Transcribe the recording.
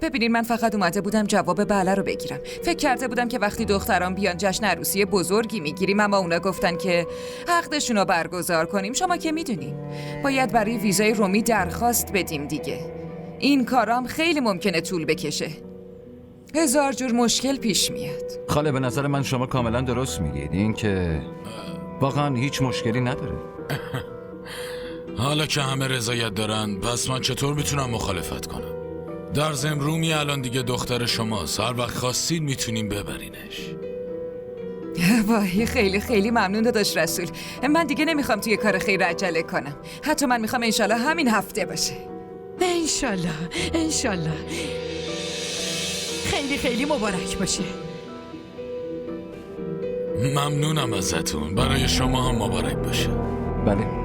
ببینین من فقط اومده بودم جواب بله رو بگیرم. فکر کرده بودم که وقتی دختران بیان جشن عروسی بزرگی میگیریم، اما اونا گفتن که عقدشون رو برگزار کنیم. شما که میدونین باید برای ویزای رومی درخواست بدیم دیگه. این کارام خیلی ممکنه طول بکشه. هزار جور مشکل پیش میاد. خاله به نظر من شما کاملا درست میگید. این که واقعا هیچ مشکلی نداره. حالا که همه رضایت دارن، پس من چطور میتونم مخالفت کنم؟ در ضمن رومی الان دیگه دختر شماست. هر وقت خواستین میتونیم ببرینش. وای خیلی خیلی ممنون داداش رسول. من دیگه نمیخوام توی کار خیر عجله کنم. حتی من میخوام انشالله همین هفته باشه. انشالله انشالله. خیلی خیلی مبارک باشه. ممنونم ازتون. برای شما هم مبارک باشه. بله.